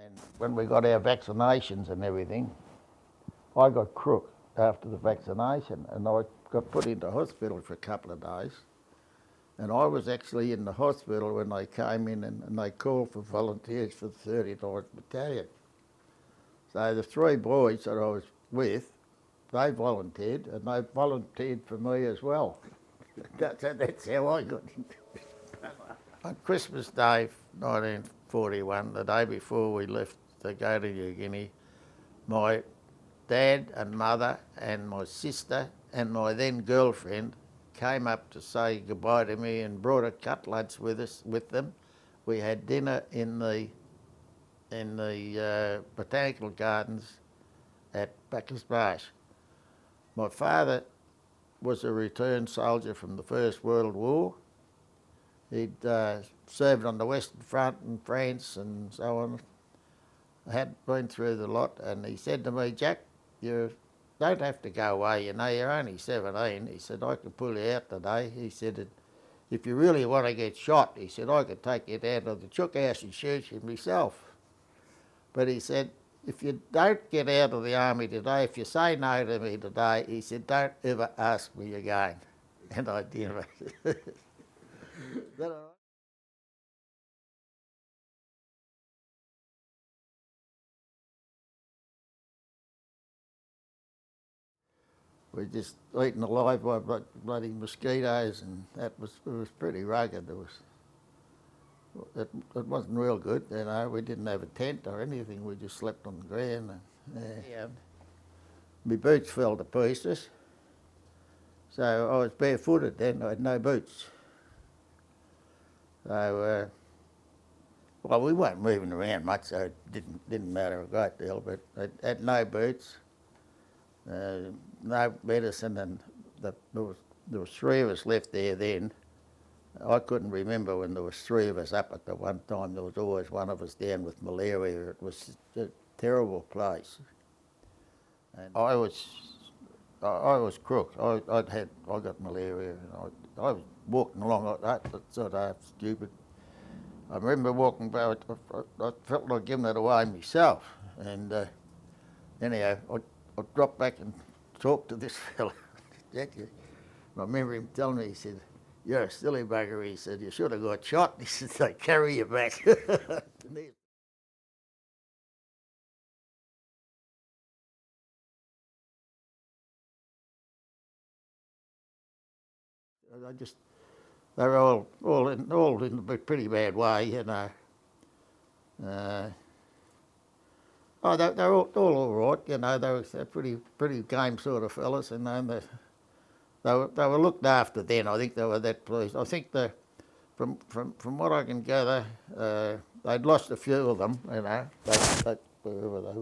And when we got our vaccinations and everything, I got crook after the vaccination and I got put into hospital for a couple of days. And I was actually in the hospital when they came in and they called for volunteers for the 39th Battalion. So the three boys that I was with, they volunteered and they volunteered for me as well. That's how I got into it. On Christmas Day 1941, the day before we left to go to New Guinea, my dad and mother and my sister and my then girlfriend came up to say goodbye to me and brought a cutlets with them. We had dinner in the botanical gardens at Bacchus Marsh. My father was a returned soldier from the First World War. He'd served on the Western Front in France and so on. I had been through the lot, and he said to me, "Jack, you don't have to go away, you know, you're only 17. He said, "I could pull you out today." He said, "If you really want to get shot," he said, "I could take you down to the chook house and shoot you myself." But he said, "If you don't get out of the army today, if you say no to me today," he said, "don't ever ask me again." And I did. Is that all right? We just eaten alive by bloody mosquitoes, and it was pretty rugged. It wasn't real good, you know. We didn't have a tent or anything. We just slept on the ground. Yeah. My boots fell to pieces, so I was barefooted then. I had no boots. So, well, we weren't moving around much, so it didn't matter a great deal. But I had no boots, no medicine, and there was three of us left there then. I couldn't remember when there was three of us up at the one time. There was always one of us down with malaria. It was a terrible place. And I was crook. I got malaria. And I was walking along like that. That's sort of stupid. I remember walking by. I felt like giving it away myself. And anyhow, I dropped back and talked to this fella. I remember him telling me, he said, "You're a silly bugger," he said, "you should have got shot." He said, "They carry you back." They were all in a pretty bad way, you know. They were all right, you know. They were pretty game sort of fellas, and they were looked after then. I think they were that pleased. I think from what I can gather, they'd lost a few of them, you know, wherever they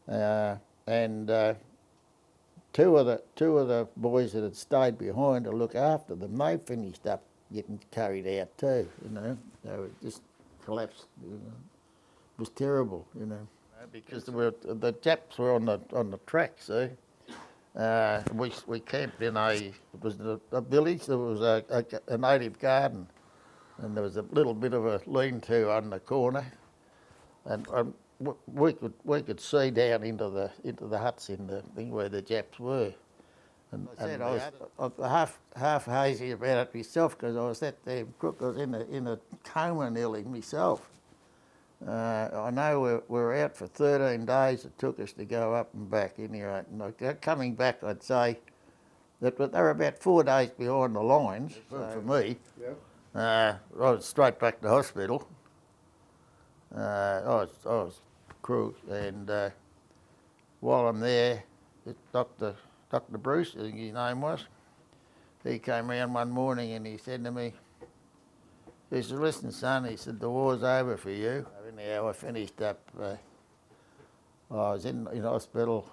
were, and two of the boys that had stayed behind to look after them, they finished up getting carried out too. You know, they were just collapsed. You know, it was terrible. You know, because the Japs were on the track. See. We camped in a village. There was a native garden, and there was a little bit of a lean-to on the corner, and we could see down into the huts in the thing where the Japs were. And I was half hazy about it myself because I was that damn crook. I was in a coma nearly myself. I know we were out for 13 days. It took us to go up and back anyway. And coming back, I'd say that they were about 4 days behind the lines for me. Yeah. I was straight back to hospital. I was crook, and while I'm there, Dr. Bruce, I think his name was, he came round one morning and he said to me, he said, "Listen, son," he said, "the war's over for you." Anyhow, I finished up. I was in hospital,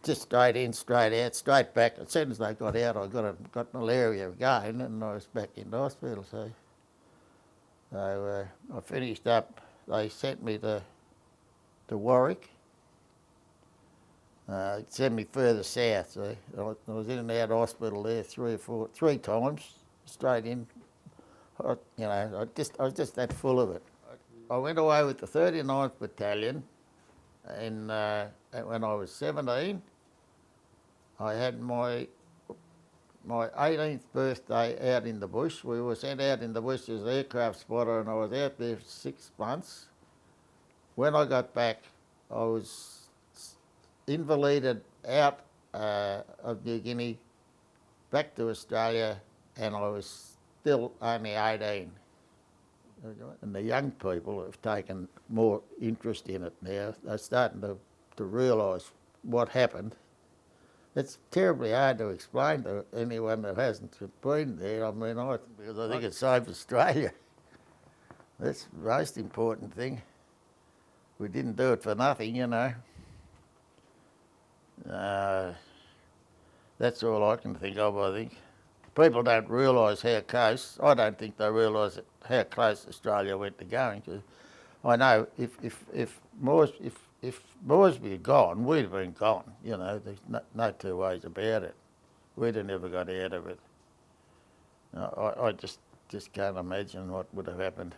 just straight in, straight out, straight back. As soon as they got out, I got malaria again, and I was back in the hospital. So I finished up. They sent me to Warwick. Sent me further south. So I was in and out of hospital there three times, straight in. I was just that full of it. I went away with the 39th Battalion, and when I was 17, I had my 18th birthday out in the bush. We were sent out in the bush as an aircraft spotter, and I was out there for 6 months. When I got back, I was invalided out of New Guinea, back to Australia, and I was still only 18. And the young people have taken more interest in it now. They're starting to realise what happened. It's terribly hard to explain to anyone that hasn't been there. I mean, because I think it saved Australia. That's the most important thing. We didn't do it for nothing, you know. That's all I can think of, I think. People don't realise how close, I don't think they realise how close Australia went to going. Cause I know if Moresby had gone, we'd have been gone, you know, there's no two ways about it. We'd have never got out of it. I just can't imagine what would have happened.